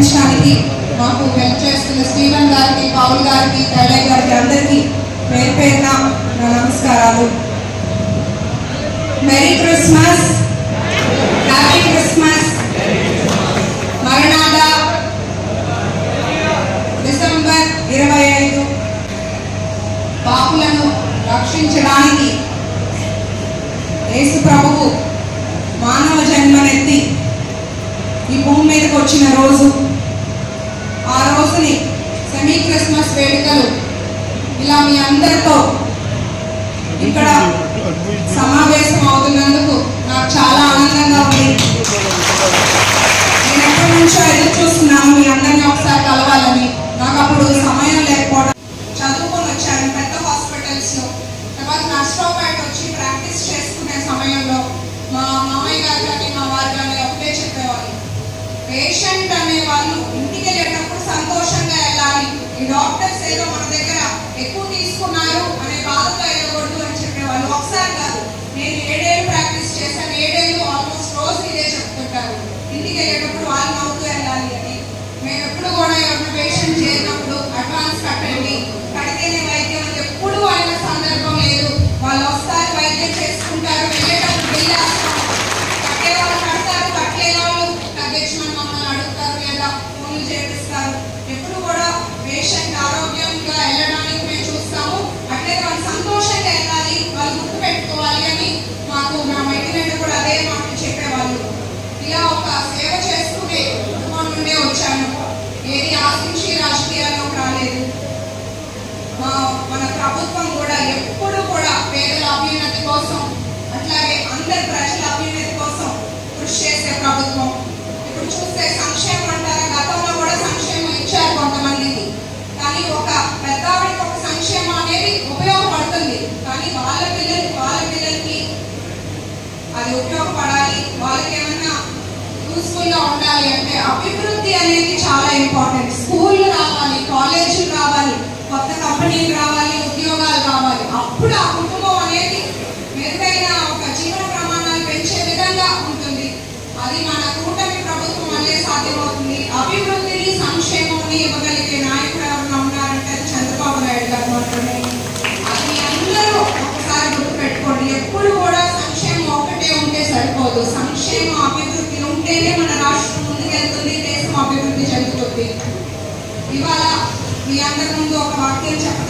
నడిపించడానికి మాకు హెల్ప్ చేస్తున్న స్టీవెన్ గారికి, పౌల్ గారికి, తైలయ్య గారికి అందరికీ పేరు పేరున నా నమస్కారాలు. Merry Christmas, happy Christmas. మరణాద డిసెంబర్ 25 పాపులను రక్షించడానికి యేసు ప్రభువు మానవ జన్మనెత్తి ఈ భూమి మీదకి వచ్చిన రోజు. ఆ రోజుని సెమీ క్రిస్మస్ వేడుకలు ఇలా మీ అందరితో ఇక్కడ సమావేశం అవుతున్నందుకు నాకు చాలా ఆనందంగా ఉంది. నేను ఎప్పటి నుంచో ఎదురు చూస్తున్నాను మీ అందరినీ ఒకసారి కలవాలని. నాకు అప్పుడు సమయం లేకపోవడం, చదువుకొని వచ్చాను పెద్ద హాస్పిటల్స్లో. తర్వాత నర్సరావుపేట వచ్చి ప్రాక్టీస్ చేసుకునే సమయంలో మా మామయ్య గారు కానీ మా వారు కానీ ఒకటే చెప్పేవాళ్ళు, పేషెంట్ అనే వాళ్ళు ఇంటికి వెళ్ళేటప్పుడు సంతోషంగా వెళ్ళాలి. ఈ డాక్టర్స్ ఏదో మన దగ్గర ఎక్కువ తీసుకున్నారు అనే బాధతో వెళ్ళకూడదు అని చెప్పేవాళ్ళు. ఒకసారి కాదు, నేను 7 ఏళ్ళు ప్రాక్టీస్ చేశాను. 7 ఏళ్ళు ఆల్మోస్ట్ రోజు ఇదే చెప్తుంటారు, ఇంటికి వెళ్ళేటప్పుడు వాళ్ళు నవ్వుతూ వెళ్ళాలి అని. మేము ఎప్పుడు కూడా ఎవరిని పేషెంట్ చేసినప్పుడు అడ్వాన్స్ కట్టండి, కడితేనే వైద్యం అని ఎప్పుడు అయిన సందర్భం లేదు. వాళ్ళు వస్తారు, వైద్యం చేసుకుంటారు, వెళ్ళేటప్పుడు వెళ్ళేస్తాం. కట్టే వాళ్ళు కడతారు, కట్టలేని వాళ్ళు తగ్గించమని మమ్మల్ని అడుగుతారు లేదా ఫోన్లు చేపిస్తారు. ఎప్పుడు కూడా పేషెంట్ ఆరోగ్యంగా వెళ్ళడానికి మేము చూస్తాము. అట్లే వాళ్ళు సంతోషంగా వెళ్ళాలి, వాళ్ళు గుర్తు పెట్టుకోవాలి అని మాకు మా మెడినేట్ కూడా అదే మాకు చెప్పేవాళ్ళు. ఇలా ఒక సేవ చేసుకునే కుటుంబం నుండే వచ్చాను. ఏది ఆశించి రాజకీయాల్లోకి రాలేదు. మన ప్రభుత్వం కూడా ఎప్పుడు కూడా పేదల అభ్యున్నతి కోసం, అట్లాగే అందరి ప్రజల అభ్యున్నతి కోసం కృషి చేసే ప్రభుత్వం. ఇప్పుడు చూస్తే సంక్షేమం అంటారా, గతంలో కూడా సంక్షేమం ఇచ్చారు కొంతమందికి, కానీ ఒక పెద్దవాడికి ఒక సంక్షేమం అనేది ఉపయోగపడుతుంది. కానీ వాళ్ళ పిల్లలకి అది ఉపయోగపడాలి, వాళ్ళకి ఏమన్నా యూస్ఫుల్ గా ఉండాలి అంటే అభివృద్ధి అనేది చాలా ఇంపార్టెంట్. స్కూళ్ళు రావాలి, కాలేజీలు రావాలి, కొత్త కంపెనీలు రావాలి, ఉద్యోగాలు కావాలి. అప్పుడు ఆ కుటుంబం అనేది మెరుగైన ఒక జీవన ప్రమాణాలు పెంచే విధంగా ఉంటుంది. అది మన కూటమి ప్రభుత్వం వల్లే సాధ్యమవుతుంది. అభివృద్ధిని, సంక్షేమాన్ని ఇవ్వగలిగే నాయకుడు ఎవరైనా ఉన్నారంటే అది చంద్రబాబు నాయుడు గారు మాత్రమే. అది అందరూ ఒకసారి గుర్తుపెట్టుకోండి. ఎప్పుడు కూడా సంక్షేమం ఒకటే ఉంటే సరిపోదు. సంక్షేమ అభివృద్ధి ఉంటేనే మన రాష్ట్రం ముందుకెళ్తుంది, దేశం అభివృద్ధి చెందుతుంది. ఇవాళ మీ అందరి ముందు ఒక వాక్యం చెప్పడం